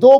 2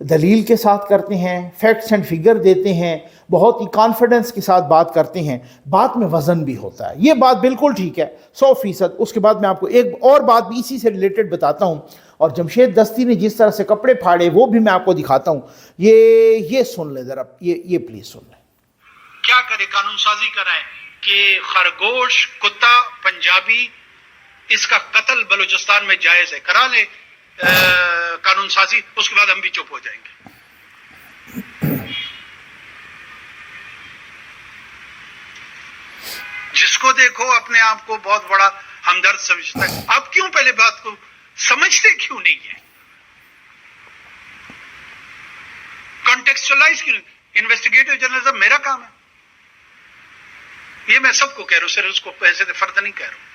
دلیل کے ساتھ کرتے ہیں، فیکٹس اینڈ فگر دیتے ہیں، بہت ہی کانفیڈنس کے ساتھ بات کرتے ہیں، بات میں وزن بھی ہوتا ہے. یہ بات بالکل ٹھیک ہے 100%. اس کے بعد میں آپ کو ایک اور بات بھی اسی سے ریلیٹڈ بتاتا ہوں، اور جمشید دستی نے جس طرح سے کپڑے پھاڑے وہ بھی میں آپ کو دکھاتا ہوں. یہ سن لیں ذرا، یہ پلیز سن لیں. کیا کرے، قانون سازی کرائیں کہ خرگوش کتا پنجابی اس کا قتل بلوچستان میں جائز ہے، کرا لے قانون سازی، اس کے بعد ہم بھی چپ ہو جائیں گے. جس کو دیکھو اپنے آپ کو بہت بڑا ہمدرد سمجھتا ہے. آپ کیوں پہلے بات کو سمجھتے کیوں نہیں ہے؟ کانٹیکسچلائز کیوں نہیں؟ انویسٹیگیٹو جرنلزم میرا کام ہے، یہ میں سب کو کہہ رہا ہوں، صرف اس کو ایسے فرد نہیں کہہ رہا ہوں.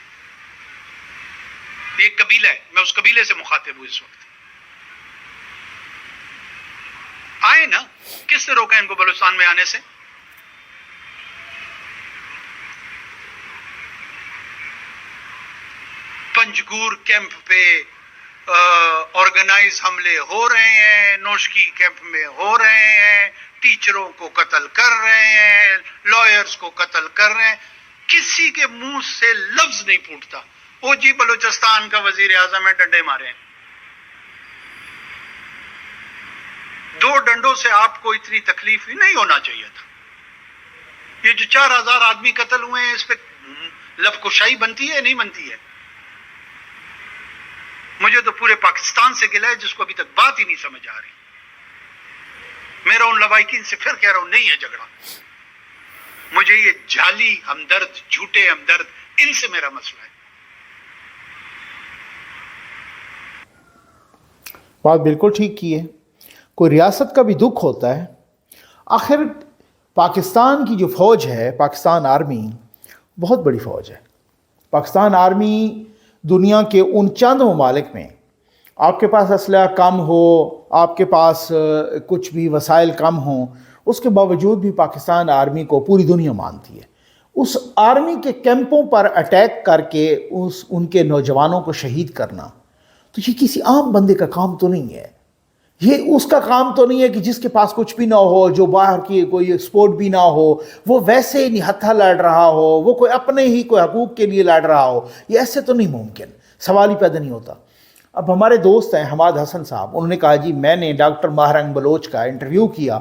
یہ قبیلہ ہے، میں اس قبیلے سے مخاطب ہوں اس وقت. آئے نا، کس نے روکا ان کو بلوچستان میں آنے سے؟ پنجگور کیمپ پہ آرگنائز حملے ہو رہے ہیں، نوشکی کیمپ میں ہو رہے ہیں، ٹیچروں کو قتل کر رہے ہیں، لائرز کو قتل کر رہے ہیں. کسی کے منہ سے لفظ نہیں پھوٹتا. وہ جی بلوچستان کا وزیر اعظم ہے، ڈنڈے مارے ہیں. 2 ڈنڈوں سے آپ کو اتنی تکلیف ہی نہیں ہونا چاہیے تھا. یہ جو 4000 آدمی قتل ہوئے ہیں، اس پہ لب کشائی بنتی ہے نہیں بنتی ہے؟ مجھے تو پورے پاکستان سے گلہ ہے جس کو ابھی تک بات ہی نہیں سمجھ آ رہی. میرا ان لوائقین سے پھر کہہ رہا ہوں، نہیں ہے جھگڑا. مجھے یہ جعلی ہمدرد، جھوٹے ہمدرد، ان سے میرا مسئلہ ہے. بات بالکل ٹھیک کی ہے. کوئی ریاست کا بھی دکھ ہوتا ہے. آخر پاکستان کی جو فوج ہے، پاکستان آرمی بہت بڑی فوج ہے. پاکستان آرمی دنیا کے ان چند ممالک میں آپ کے پاس اسلحہ کم ہو، آپ کے پاس کچھ بھی وسائل کم ہوں، اس کے باوجود بھی پاکستان آرمی کو پوری دنیا مانتی ہے. اس آرمی کے کیمپوں پر اٹیک کر کے ان کے نوجوانوں کو شہید کرنا تو یہ کسی عام بندے کا کام تو نہیں ہے. یہ اس کا کام تو نہیں ہے کہ جس کے پاس کچھ بھی نہ ہو، جو باہر کی کوئی ایکسپورٹ بھی نہ ہو، وہ ویسے نہتھا لڑ رہا ہو، وہ کوئی اپنے ہی کوئی حقوق کے لیے لڑ رہا ہو. یہ ایسے تو نہیں ممکن، سوال ہی پیدا نہیں ہوتا. اب ہمارے دوست ہیں حماد حسن صاحب، انہوں نے کہا جی میں نے ڈاکٹر ماہرنگ بلوچ کا انٹرویو کیا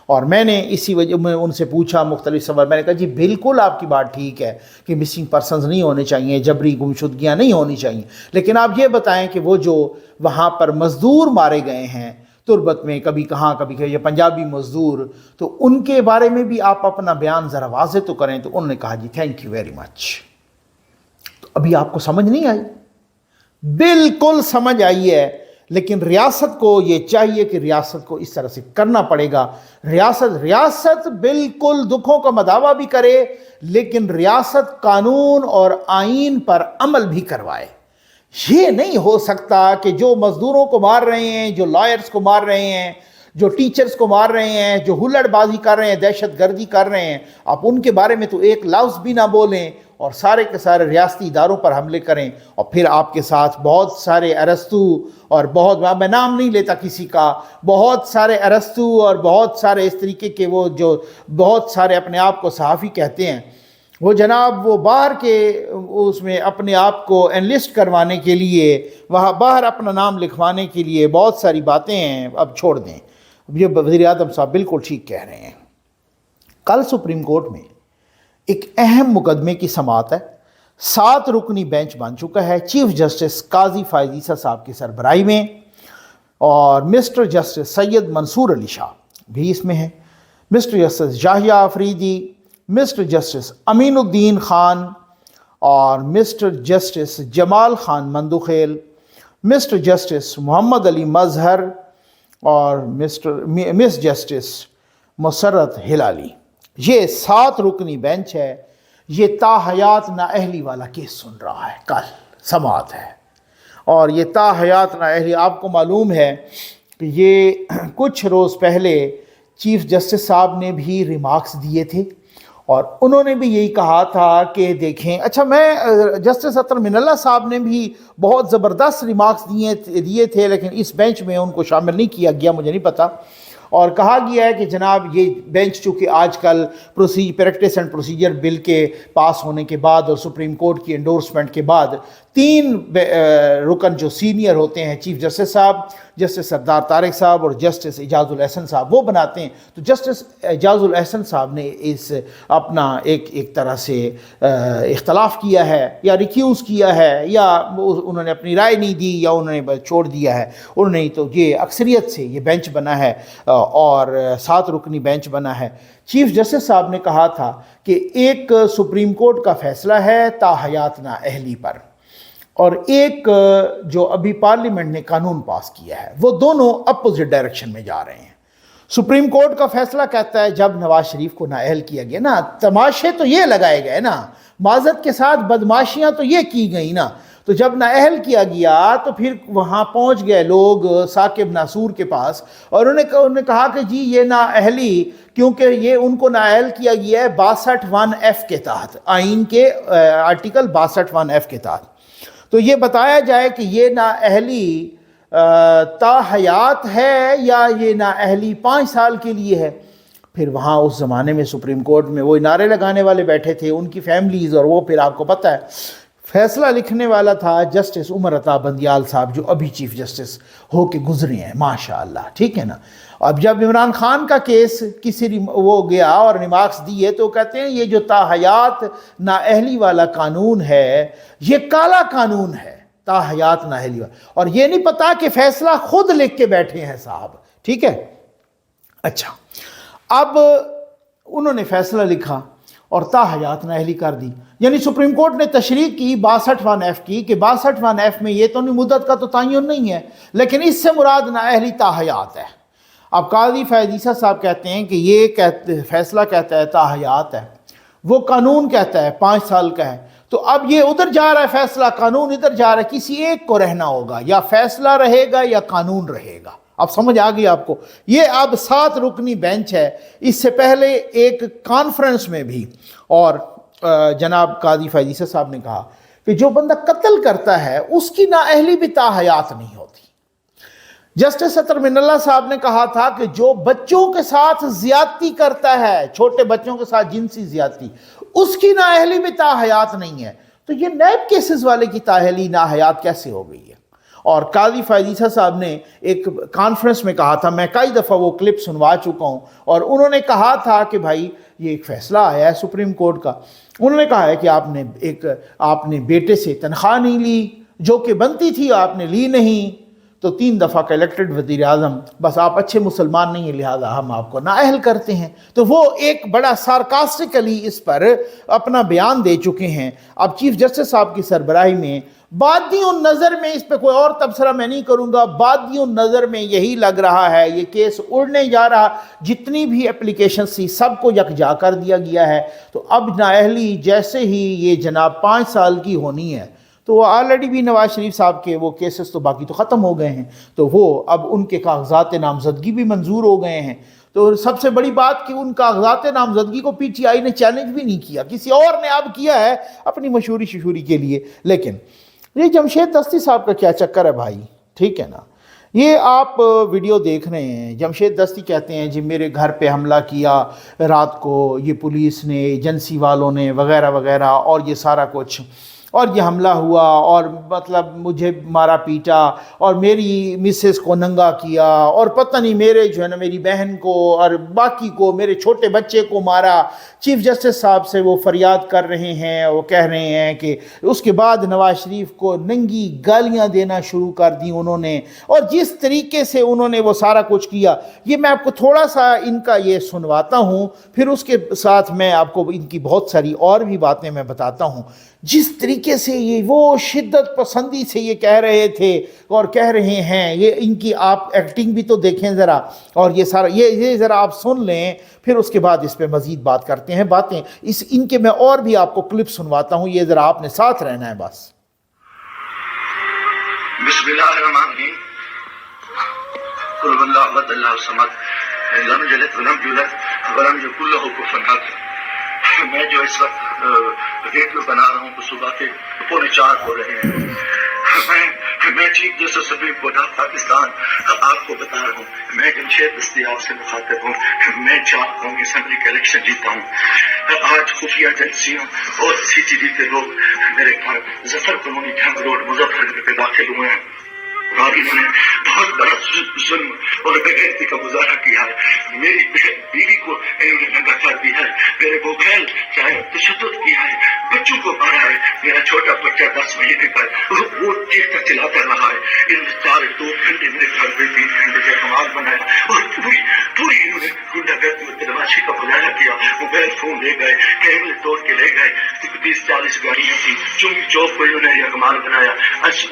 اور میں نے اسی وجہ میں ان سے پوچھا مختلف سوال. میں نے کہا جی بالکل آپ کی بات ٹھیک ہے کہ مسنگ پرسنز نہیں ہونے چاہیے، جبری گمشدگیاں نہیں ہونی چاہیے، لیکن آپ یہ بتائیں کہ وہ جو وہاں پر مزدور مارے گئے ہیں تربت میں، کبھی کہاں کبھی کہ یہ پنجابی مزدور، تو ان کے بارے میں بھی آپ اپنا بیان ذرا واضح تو کریں. تو انہوں نے کہا جی تھینک یو ویری مچ. تو ابھی آپ کو سمجھ نہیں آئی؟ بالکل سمجھ آئی ہے، لیکن ریاست کو یہ چاہیے کہ ریاست کو اس طرح سے کرنا پڑے گا. ریاست بالکل دکھوں کا مداوع بھی کرے، لیکن ریاست قانون اور آئین پر عمل بھی کروائے. یہ نہیں ہو سکتا کہ جو مزدوروں کو مار رہے ہیں، جو لائرز کو مار رہے ہیں، جو ٹیچرز کو مار رہے ہیں، جو ہلڑ بازی کر رہے ہیں، دہشت گردی کر رہے ہیں، آپ ان کے بارے میں تو ایک لفظ بھی نہ بولیں اور سارے کے سارے ریاستی اداروں پر حملے کریں. اور پھر آپ کے ساتھ بہت سارے ارستو اور بہت، میں نام نہیں لیتا کسی کا، بہت سارے ارستو اور بہت سارے اس طریقے کے وہ جو بہت سارے اپنے آپ کو صحافی کہتے ہیں، وہ جناب وہ باہر کے اس میں اپنے آپ کو انلسٹ کروانے کے لیے، وہاں باہر اپنا نام لکھوانے کے لیے بہت ساری باتیں ہیں. اب چھوڑ دیں. یہ وزیر اعظم صاحب بالکل ٹھیک کہہ رہے ہیں. کل سپریم کورٹ میں ایک اہم مقدمے کی سماعت ہے. 7 رکنی بینچ بن چکا ہے چیف جسٹس قاضی فائز عیسیٰ صاحب کی سربراہی میں، اور مسٹر جسٹس سید منصور علی شاہ بھی اس میں ہیں، مسٹر جسٹس یحییٰ آفریدی، مسٹر جسٹس امین الدین خان اور mister justice Jamal Khan Mandokhel, mister justice محمد علی مظہر اور مس جسٹس مسرت ہلالی. یہ 7 رکنی بینچ ہے. یہ تاحیات نااہلی والا کیس سن رہا ہے. کل سماعت ہے اور یہ تاحیات نااہلی، آپ کو معلوم ہے کہ یہ کچھ روز پہلے چیف جسٹس صاحب نے بھی ریمارکس دیے تھے اور انہوں نے بھی یہی کہا تھا کہ دیکھیں اچھا میں جسٹس اطہر من اللہ صاحب نے بھی بہت زبردست ریمارکس دیے تھے لیکن اس بینچ میں ان کو شامل نہیں کیا گیا، مجھے نہیں پتہ، اور کہا گیا ہے کہ جناب یہ بینچ چونکہ آج کل پریکٹس اینڈ پروسیجر بل کے پاس ہونے کے بعد اور سپریم کورٹ کی انڈورسمنٹ کے بعد 3 رکن جو سینئر ہوتے ہیں چیف جسٹس صاحب، جسٹس سردار طارق صاحب اور جسٹس اعجاز الاحسن صاحب وہ بناتے ہیں، تو جسٹس اعجاز الاحسن صاحب نے اس اپنا ایک طرح سے اختلاف کیا ہے یا ریکیوز کیا ہے یا انہوں نے اپنی رائے نہیں دی یا انہوں نے چھوڑ دیا ہے، انہوں نے تو یہ اکثریت سے یہ بینچ بنا ہے اور 7 رکنی بینچ بنا ہے۔ چیف جسٹس صاحب نے کہا تھا کہ ایک سپریم کورٹ کا فیصلہ ہے تا حیات نااہلی پر، اور ایک جو ابھی پارلیمنٹ نے قانون پاس کیا ہے، وہ دونوں اپوزٹ ڈائریکشن میں جا رہے ہیں۔ سپریم کورٹ کا فیصلہ کہتا ہے جب نواز شریف کو نااہل کیا گیا نا، تماشے تو یہ لگائے گئے نا، معذرت کے ساتھ بدماشیاں تو یہ کی گئی نا، تو جب نااہل کیا گیا تو پھر وہاں پہنچ گئے لوگ ثاقب ناصور کے پاس اور انہوں نے کہا کہ جی یہ نااہلی کیونکہ یہ ان کو نااہل کیا گیا ہے 62(1)(f) کے تحت، آئین کے آرٹیکل 62(1)(f) کے تحت، تو یہ بتایا جائے کہ یہ نااہلی تا حیات ہے یا یہ نااہلی 5 سال کے لیے ہے۔ پھر وہاں اس زمانے میں سپریم کورٹ میں وہ نعرے لگانے والے بیٹھے تھے، ان کی فیملیز، اور وہ پھر آپ کو پتہ ہے فیصلہ لکھنے والا تھا جسٹس عمر عطا بندیال صاحب جو ابھی چیف جسٹس ہو کے گزرے ہیں ماشاءاللہ، ٹھیک ہے نا۔ اب جب عمران خان کا کیس وہ گیا اور ریمارکس دیے تو کہتے ہیں یہ جو تا حیات نااہلی والا قانون ہے یہ کالا قانون ہے، تا حیات نااہلی والا، اور یہ نہیں پتا کہ فیصلہ خود لکھ کے بیٹھے ہیں صاحب، ٹھیک ہے۔ اچھا اب انہوں نے فیصلہ لکھا اور تا حیات نااہلی کر دی، یعنی سپریم کورٹ نے تشریح کی 62(1)(f) کی کہ 62(1)(f) میں یہ تو نہیں، مدت کا تو تعین نہیں ہے، لیکن اس سے مراد نااہلی تا حیات ہے۔ اب قاضی فیض عیسیٰ صاحب کہتے ہیں کہ یہ فیصلہ کہتا ہے تا حیات ہے، وہ قانون کہتا ہے 5 سال کا ہے، تو اب یہ ادھر جا رہا ہے فیصلہ، قانون ادھر جا رہا ہے، کسی ایک کو رہنا ہوگا، یا فیصلہ رہے گا یا قانون رہے گا۔ اب سمجھ آ گئی آپ کو؟ یہ اب 7 رکنی بینچ ہے، اس سے پہلے ایک کانفرنس میں بھی اور جناب قاضی فیض عیسیٰ صاحب نے کہا کہ جو بندہ قتل کرتا ہے اس کی نااہلی بھی تا حیات نہیں ہوتی۔ جسٹس اطہر من اللہ صاحب نے کہا تھا کہ جو بچوں کے ساتھ زیادتی کرتا ہے، چھوٹے بچوں کے ساتھ جنسی زیادتی، اس کی نااہلی بھی تا حیات نہیں ہے، تو یہ نیب کیسز والے کی نااہلی ناحیات کیسے ہو گئی ہے؟ اور قاضی فیض عیسیٰ صاحب نے ایک کانفرنس میں کہا تھا، میں کئی دفعہ وہ کلپ سنوا چکا ہوں، اور انہوں نے کہا تھا کہ بھائی یہ ایک فیصلہ آیا ہے سپریم کورٹ کا، انہوں نے کہا ہے کہ آپ نے بیٹے سے تنخواہ نہیں لی جو کہ بنتی تھی، آپ نے لی نہیں، تو 3 دفعہ کا الیکٹڈ وزیر اعظم، بس آپ اچھے مسلمان نہیں ہیں لہذا ہم آپ کو نااہل کرتے ہیں۔ تو وہ ایک بڑا سارکاسٹیکلی اس پر اپنا بیان دے چکے ہیں۔ اب چیف جسٹس صاحب کی سربراہی میں بادی النظر میں، اس پہ کوئی اور تبصرہ میں نہیں کروں گا، بادی النظر میں یہی لگ رہا ہے یہ کیس اڑنے جا رہا، جتنی بھی اپلیکیشنز تھی سب کو یکجا کر دیا گیا ہے، تو اب نااہلی جیسے ہی یہ جناب 5 سال کی ہونی ہے، تو وہ آلریڈی بھی نواز شریف صاحب کے وہ کیسز تو باقی تو ختم ہو گئے ہیں، تو وہ اب ان کے کاغذات نامزدگی بھی منظور ہو گئے ہیں۔ تو سب سے بڑی بات کہ ان کاغذات نامزدگی کو پی ٹی آئی نے چیلنج بھی نہیں کیا، کسی اور نے اب کیا ہے اپنی مشہوری کے لیے۔ لیکن یہ جمشید دستی صاحب کا کیا چکر ہے بھائی، ٹھیک ہے نا؟ یہ آپ ویڈیو دیکھ رہے ہیں، جمشید دستی کہتے ہیں جی میرے گھر پہ حملہ کیا رات کو یہ پولیس نے، ایجنسی والوں نے وغیرہ وغیرہ، اور یہ سارا کچھ، اور یہ حملہ ہوا، اور مطلب مجھے مارا پیٹا، اور میری مسز کو ننگا کیا، اور پتہ نہیں میرے جو ہے نا میری بہن کو اور باقی کو، میرے چھوٹے بچے کو مارا۔ چیف جسٹس صاحب سے وہ فریاد کر رہے ہیں، وہ کہہ رہے ہیں کہ اس کے بعد نواز شریف کو ننگی گالیاں دینا شروع کر دی انہوں نے، اور جس طریقے سے انہوں نے وہ سارا کچھ کیا، یہ میں آپ کو تھوڑا سا ان کا یہ سنواتا ہوں، پھر اس کے ساتھ میں آپ کو ان کی بہت ساری اور بھی باتیں میں بتاتا ہوں۔ جس طریقے سے یہ وہ شدت پسندی سے یہ کہہ رہے تھے اور کہہ رہے ہیں، یہ ان کی آپ ایکٹنگ بھی تو دیکھیں ذرا، اور یہ سارا یہ ذرا آپ سن لیں، پھر اس کے بعد اس پہ مزید بات کرتے ہیں۔ باتیں ان کے میں اور بھی آپ کو کلپ سنواتا ہوں، یہ ذرا آپ نے ساتھ رہنا ہے بس۔ بسم اللہ الرحمن الرحیم، قل هو اللہ احد اللہ الصمد لم یلد ولم یولد ولم یکن له کفوا احد۔ میں جو اس وقت ویڈیو بنا رہا ہوں تو صبح کے 3:45 ہو رہے ہیں. میں chief justice supreme court of Pakistan آپ کو بتا رہا ہوں, میں جمشید دستیاب سے مخاطب ہوں. میں چاہتا ہوں اسمبلی کا الیکشن جیتا ہوں. آج خفیہ ایجنسیوں اور CCTV کے لوگ میرے گھر ظفر کالونی جھنگ روڈ مظفر نگر پہ داخل ہوئے ہیں اور انہوں نے بہت بڑا ظلم اور بےغیرتی کا مظاہرہ کیا ہے. میری بیوی کو انہوں نے ننگا کر دیا ہے, میرے موبائل چاہے تشدد کیا ہے, بچوں کو مارا ہے. میرا چھوٹا بچہ 10 مہینے کا ہے, وہ چیختا چلاتا رہا ہے. انہوں نے 2 گھنٹے میرے گھر پہ 3 گھنٹے کا کمال بنایا اور پوری انہوں نے گنڈا گردی اور بدماشی کا مظاہرہ کیا. موبائل فون لے گئے, کیمرے توڑ کے لے گئے. 30-40 گاڑیاں تھیں. چنگی چوک کو انہوں نے یہ کمال بنایا.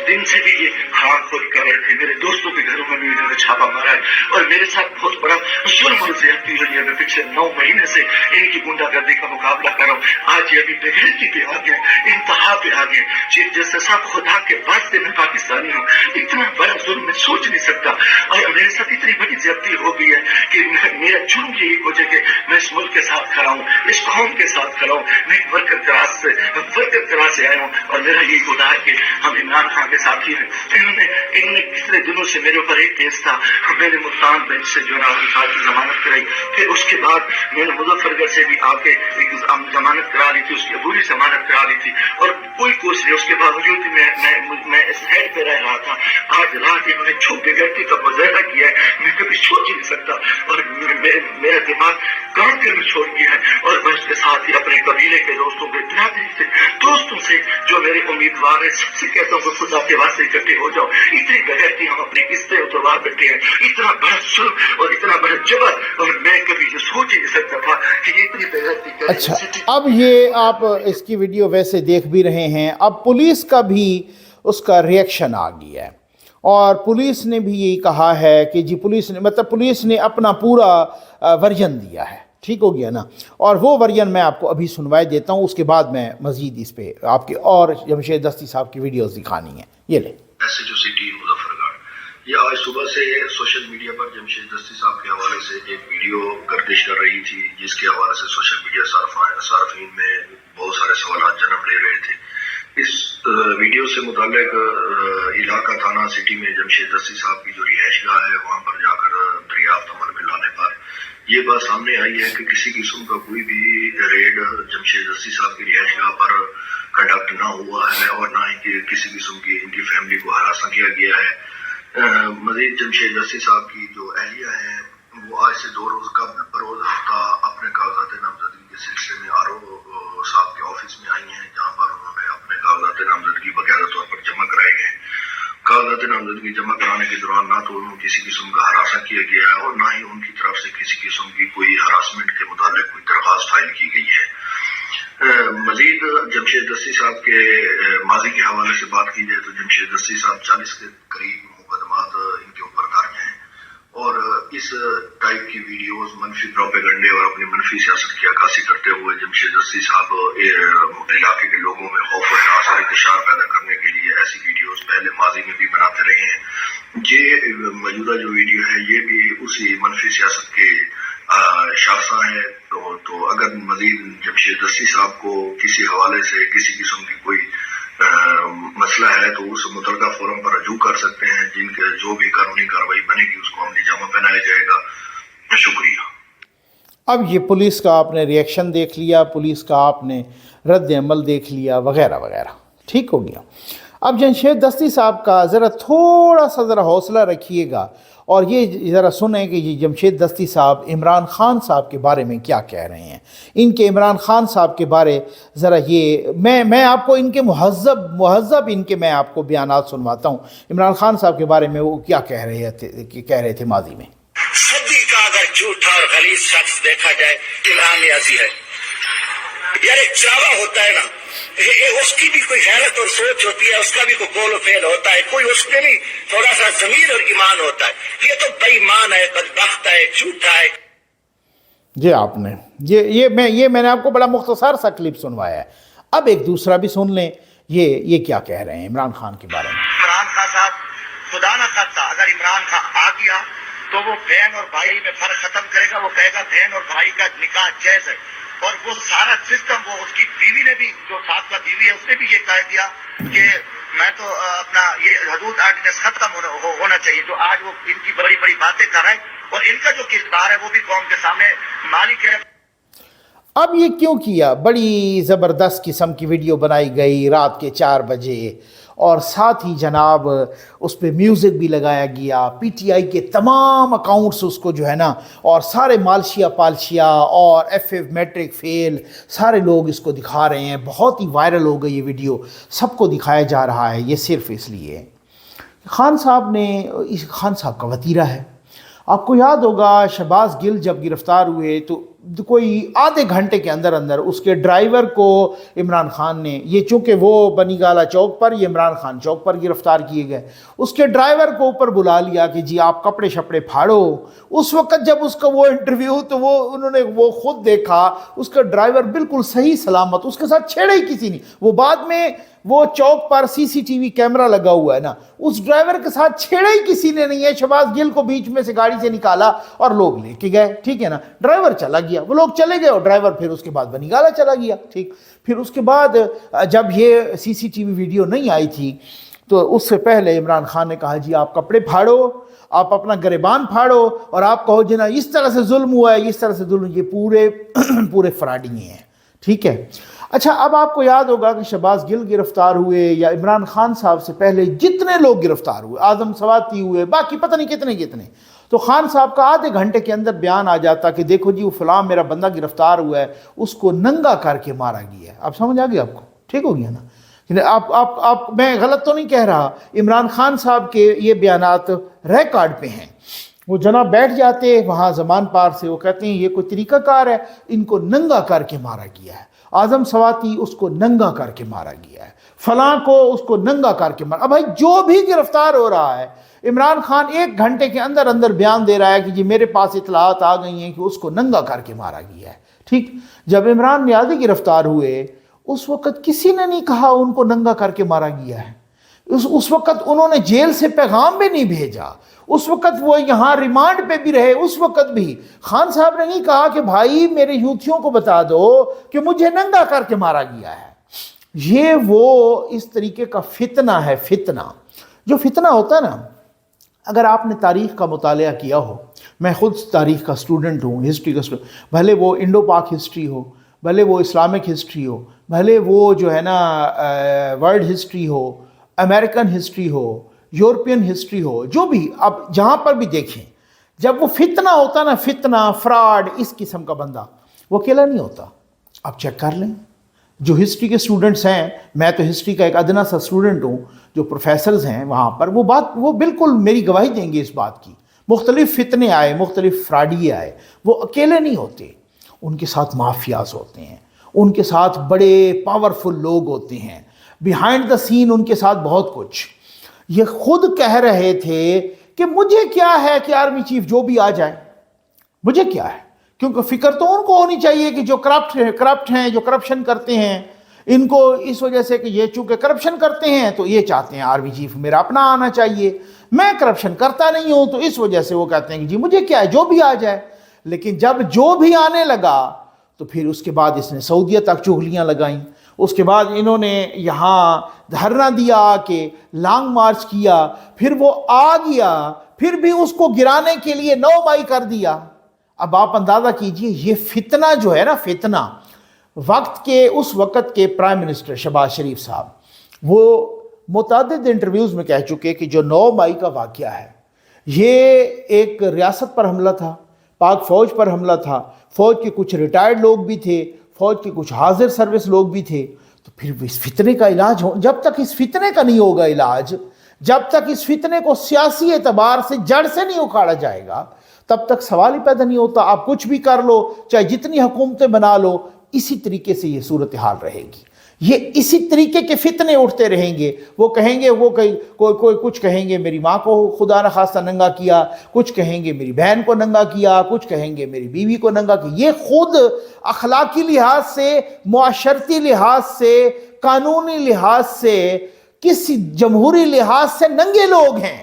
دن سے بھی یہ خاک خود کر رہے تھے. میرے دوستوں کے گھروں میں بھی انہوں نے چھاپا مارا ہے اور میرے ساتھ بہت بڑا ظلم اور زیادتی ہوئی ہے. میں پچھلے 9 مہینے سے ان کی گنڈا گردی کا مقابلہ کر رہا ہوں. آج یہ ابھی بغیرتی پہ آ گئے, انتہا پہ آ گئے. چیف جسٹس صاحب, خدا کے واسطے میں پاکستانی ہوں, اتنا بڑا ظلم میں سوچ نہیں سکتا اور میرے ساتھ اتنی بڑی زیادتی ہو گئی ہے کہ میرا جرم یہی ہو جائے کہ میں اس ملک کے ساتھ کھڑا ہوں, اس قوم کے ساتھ کھڑا ہوں. میں ایک ورکر کلاس سے آیا ہوں اور میرا یہی خدا ہے کہ ہم عمران خان کے ساتھی ہیں. انہوں نے کتنے دنوں سے میرے اوپر ایک کیس تھا. میں نے ملتان بینچ سے جو ہے کی ضمانت کرائی. پھر اس کے بعد میں نے مظفر نگر سے بھی آ کے ایک ضمانت کرا لی تھی, اس کی عبوری ضمانت کرا لی تھی اور کوئی کوشش نہیں. اس کے باوجود بھی میں اس ہیڈ پہ رہ رہا تھا. آج رات انہوں نے چھوٹ بغیرتی کا مظاہرہ کیا ہے, میں کبھی سوچ ہی نہیں سکتا اور میرا دماغ کام کرنا چھوڑ گیا ہے. اور میں اس کے ساتھ ہی اپنے قبیلے کے دوستوں کے برادری سے دوستوں سے جو میرے امیدوار ہیں سب سے کہتا ہوں کہ خدا کے واسطے اکٹھے ہو جاؤ. اتنی بغیرتی ہم اپنی قسطیں اتروا بیٹھے ہیں, اتنا بڑا ظلم اور اتنا بڑا جبر, اور میں کبھی یہ سوچ ہی نہیں سکتا تھا کہ یہ اتنی بغیرتی کرے. اچھا, اب یہ آپ اس کی ویڈیو ویسے دیکھ بھی رہے ہیں. اب پولیس کا بھی اس کا ریئیکشن آ گیا ہے اور پولیس نے بھی یہی کہا ہے کہ جی پولیس نے اپنا پورا ورژن دیا ہے. ٹھیک ہو گیا نا, اور وہ ورژن میں آپ کو ابھی سنوائے دیتا ہوں, اس کے بعد میں مزید اس پہ آپ کے اور جمشید دستی صاحب کی ویڈیوز دکھانی ہیں. یہ لیں. SHO مظفر گڑھ, یہ آج صبح سے سوشل میڈیا پر جمشید دستی صاحب کے حوالے سے ایک ویڈیو گردش کر رہی تھی جس کے حوالے سے سوشل میڈیا صارفین میں بہت سارے سوالات جنم لے رہے تھے. اس ویڈیو سے متعلق علاقہ تھانہ سٹی میں جمشید دستی صاحب کی جو رہائش گاہ ہے وہاں پر جا کر دریافت عمل میں لانے پر یہ بات سامنے آئی ہے کہ کسی قسم کا کوئی بھی ریڈ جمشید دستی صاحب کی رہائش گاہ پر کنڈکٹ نہ ہوا ہے اور نہ ہی کسی قسم کی ان کی فیملی کو ہراساں کیا گیا ہے. مزید جمشید دستی صاحب کی جو اہلیہ ہیں وہ آج سے 2 روز قبل بروز ہفتہ اپنے کاغذات نامزدگی کے سلسلے میں RO صاحب کے آفس میں آئی ہیں, جہاں پر انہوں نے اپنے کاغذات نامزدگی باقاعدہ طور پر جمع کرائے گئے. کاغذات نامزدگی جمع کرانے کے دوران نہ تو انہوں کسی قسم کا ہراساں کیا گیا ہے اور نہ ہی ان کی طرف سے کسی قسم کی کوئی ہراسمنٹ کے متعلق کوئی درخواست فائل کی گئی ہے. مزید جمشید دستی صاحب کے ماضی کے حوالے سے بات کی جائے تو جمشید دستی صاحب 40 کے قریب مقدمات ان کے اوپر درج ہیں اور اس ٹائپ کی ویڈیوز منفی پروپیگنڈے اور اپنی منفی سیاست کی عکاسی کرتے ہوئے جمشید دستی صاحب علاقے کے لوگوں میں خوف و ہراس اور انتشار پیدا کرنے کے لیے ایسی ویڈیوز پہلے ماضی میں بھی بناتے رہے ہیں. یہ موجودہ جو ویڈیو ہے یہ بھی اسی منفی سیاست کے شاخساں ہے. تو اگر مزید جمشید دستی صاحب کو کسی حوالے سے کسی قسم کی کوئی مسئلہ ہے تو اس متعلقہ فورم پر رجوع کر سکتے ہیں, جن کے جو بھی قانونی کارروائی بنے گی اس کو عملی جامہ پہنایا جائے گا. شکریہ. اب یہ پولیس کا آپ نے ریئیکشن دیکھ لیا, پولیس کا آپ نے رد عمل دیکھ لیا وغیرہ وغیرہ. ٹھیک ہو گیا. اب جمشید دستی صاحب کا تھوڑا سا حوصلہ رکھیے گا اور یہ ذرا سنیں کہ یہ جمشید دستی صاحب عمران خان صاحب کے بارے میں کیا کہہ رہے ہیں. ان کے عمران خان صاحب کے بارے ذرا یہ میں آپ کو ان کے مہذب ان کے میں آپ کو بیانات سنواتا ہوں. عمران خان صاحب کے بارے میں وہ کیا کہہ رہے تھے ماضی میں. صدی کا اگر جھوٹا اور غلیظ شخص دیکھا جائے عمران نیازی ہے. یار ایک چاوا ہوتا ہے نا, اس کی بھی کوئی غیرت اور سوچ ہوتی ہے, اس کا بھی کوئی قول و فعل ہوتا ہے, کوئی اس میں بھی تھوڑا سا ضمیر اور ایمان ہوتا ہے. یہ تو بے ایمان ہے, بدبخت ہے, جھوٹا ہے. جی آپ نے یہ میں نے آپ کو بڑا مختصر سا کلپ سنوایا ہے. اب ایک دوسرا بھی سن لیں یہ کیا کہہ رہے ہیں عمران خان کے بارے میں. عمران خان صاحب خدا نہ کرتا اگر عمران خان آ گیا تو وہ بہن اور بھائی میں فرق ختم کرے گا. وہ کہے گا بہن اور بھائی کا نکاح جائز ہے. اور وہ سارا سسٹم وہ اس کی بیوی نے بھی جو ساتھ کا بیوی ہے اس نے بھی یہ کہہ دیا کہ میں تو اپنا یہ حدود آرڈیننس ختم ہونا چاہیے. تو آج وہ ان کی بڑی بڑی باتیں کر رہے ہیں اور ان کا جو کردار ہے وہ بھی قوم کے سامنے مالک ہے. اب یہ کیوں کیا؟ بڑی زبردست قسم کی ویڈیو بنائی گئی رات کے 4 بجے، اور ساتھ ہی جناب اس پہ میوزک بھی لگایا گیا. پی ٹی آئی کے تمام اکاؤنٹس اس کو جو ہے نا، اور سارے مالشیا پالشیا اور ایف میٹرک فیل سارے لوگ اس کو دکھا رہے ہیں. بہت ہی وائرل ہو گئی یہ ویڈیو، سب کو دکھایا جا رہا ہے. یہ صرف اس لیے خان صاحب کا وتیرہ ہے. آپ کو یاد ہوگا شہباز گل جب گرفتار ہوئے تو کوئی آدھے گھنٹے کے اندر اس کے ڈرائیور کو عمران خان نے، یہ چونکہ وہ بنی گالا چوک پر، یہ عمران خان چوک پر گرفتار کیے گئے، اس کے ڈرائیور کو اوپر بلا لیا کہ جی آپ کپڑے شپڑے پھاڑو. اس وقت جب اس کا وہ انٹرویو تو انہوں نے خود دیکھا اس کا ڈرائیور بالکل صحیح سلامت، اس کے ساتھ چھیڑا ہی کسی نے. وہ بعد میں وہ چوک پر سی سی ٹی وی کیمرہ لگا ہوا ہے نا، اس ڈرائیور کے ساتھ چھیڑا ہی کسی نے نہیں ہے. شہباز گل کو بیچ میں سے گاڑی سے نکالا اور لوگ لے کے گئے، ٹھیک ہے نا. ڈرائیور چلا گیا، وہ لوگ چلے گئے اور ڈرائیور پھر اس کے بعد بنی گالا چلا گیا. ٹھیک، پھر اس کے بعد جب یہ سی سی ٹی وی ویڈیو نہیں آئی تھی تو اس سے پہلے عمران خان نے کہا جی آپ کپڑے پھاڑو، آپ اپنا گریبان پھاڑو اور آپ کہو جی نا اس طرح سے ظلم ہوا ہے، اس طرح سے ظلم. یہ پورے فراڈی ہیں. ٹھیک ہے. اچھا، اب آپ کو یاد ہوگا کہ شہباز گل گرفتار ہوئے یا عمران خان صاحب سے پہلے جتنے لوگ گرفتار ہوئے، اعظم سواتی ہوئے، باقی پتہ نہیں کتنے، تو خان صاحب کا آدھے گھنٹے کے اندر بیان آ جاتا کہ دیکھو جی وہ فلاں میرا بندہ گرفتار ہوا ہے، اس کو ننگا کر کے مارا گیا ہے. اب سمجھ آ گیا آپ کو؟ ٹھیک ہو گیا نا. آپ میں غلط تو نہیں کہہ رہا. عمران خان صاحب کے یہ بیانات ریکارڈ پہ ہیں. وہ جناب بیٹھ جاتے وہاں زمان پار سے، وہ کہتے ہیں یہ کوئی طریقہ کار ہے، ان کو ننگا کر کے مارا گیا ہے. اعظم سواتی اس کو ننگا کر کے مارا گیا ہے، فلاں کو اس کو ننگا کر کے مارا. اب بھائی جو بھی گرفتار ہو رہا ہے، عمران خان 1 گھنٹے کے اندر بیان دے رہا ہے کہ جی میرے پاس اطلاعات آ گئی ہیں کہ اس کو ننگا کر کے مارا گیا ہے. ٹھیک، جب عمران نیازی گرفتار ہوئے اس وقت کسی نے نہیں کہا ان کو ننگا کر کے مارا گیا ہے. اس وقت انہوں نے جیل سے پیغام بھی نہیں بھیجا. اس وقت وہ یہاں ریمانڈ پہ بھی رہے. اس وقت بھی خان صاحب نے نہیں کہا کہ بھائی میرے یوتھیوں کو بتا دو کہ مجھے ننگا کر کے مارا گیا ہے. یہ وہ اس طریقے کا فتنہ ہے. فتنہ جو فتنہ ہوتا ہے نا، اگر آپ نے تاریخ کا مطالعہ کیا ہو، میں خود تاریخ کا اسٹوڈنٹ ہوں، ہسٹری کا اسٹوڈنٹ، بھلے وہ انڈو پاک ہسٹری ہو، بھلے وہ اسلامک ہسٹری ہو، بھلے وہ جو ہے نا ورلڈ ہسٹری ہو، امریکن ہسٹری ہو، یورپین ہسٹری ہو، جو بھی اب جہاں پر بھی دیکھیں، جب وہ فتنہ ہوتا نا، فتنہ، فراڈ، اس قسم کا بندہ وہ اکیلا نہیں ہوتا. آپ چیک کر لیں جو ہسٹری کے اسٹوڈنٹس ہیں، میں تو ہسٹری کا ایک ادنا سا اسٹوڈنٹ ہوں، جو پروفیسرز ہیں وہاں پر وہ بالکل میری گواہی دیں گے اس بات کی. مختلف فتنے آئے، مختلف فراڈی آئے، وہ اکیلے نہیں ہوتے، ان کے ساتھ مافیاز ہوتے ہیں، ان کے ساتھ بڑے پاورفل لوگ ہوتے ہیں، بیہائنڈ دا سین ان کے ساتھ بہت کچھ. یہ خود کہہ رہے تھے کہ مجھے کیا ہے کہ آرمی چیف جو بھی آ جائے، مجھے کیا ہے، کیونکہ فکر تو ان کو ہونی چاہیے کہ جو کرپٹ ہیں، جو کرپشن کرتے ہیں، ان کو اس وجہ سے کہ یہ چونکہ کرپشن کرتے ہیں تو یہ چاہتے ہیں آرمی چیف میرا اپنا آنا چاہیے. میں کرپشن کرتا نہیں ہوں تو اس وجہ سے وہ کہتے ہیں کہ جی مجھے کیا ہے جو بھی آ جائے. لیکن جب جو بھی آنے لگا تو پھر اس کے بعد اس نے سعودیہ تک چغلیاں لگائیں. اس کے بعد انہوں نے یہاں دھرنا دیا کہ لانگ مارچ کیا، پھر وہ آ گیا، پھر بھی اس کو گرانے کے لیے 9 مئی کر دیا. اب آپ اندازہ کیجئے یہ فتنہ جو ہے نا، فتنہ اس وقت کے پرائم منسٹر شہباز شریف صاحب وہ متعدد انٹرویوز میں کہہ چکے کہ جو 9 مئی کا واقعہ ہے یہ ایک ریاست پر حملہ تھا، پاک فوج پر حملہ تھا، فوج کے کچھ ریٹائرڈ لوگ بھی تھے، فوج کے کچھ حاضر سروس لوگ بھی تھے. تو پھر اس فتنے کا علاج جب تک اس فتنے کا نہیں ہوگا علاج، جب تک اس فتنے کو سیاسی اعتبار سے جڑ سے نہیں اکھاڑا جائے گا، تب تک سوال ہی پیدا نہیں ہوتا. آپ کچھ بھی کر لو، چاہے جتنی حکومتیں بنا لو، اسی طریقے سے یہ صورتحال رہے گی. یہ اسی طریقے کے فتنے اٹھتے رہیں گے. وہ کہیں گے کوئی کچھ کہیں گے میری ماں کو خدا نخواستہ ننگا کیا، کچھ کہیں گے میری بہن کو ننگا کیا، کچھ کہیں گے میری بیوی کو ننگا کیا. یہ خود اخلاقی لحاظ سے، معاشرتی لحاظ سے، قانونی لحاظ سے، کسی جمہوری لحاظ سے ننگے لوگ ہیں.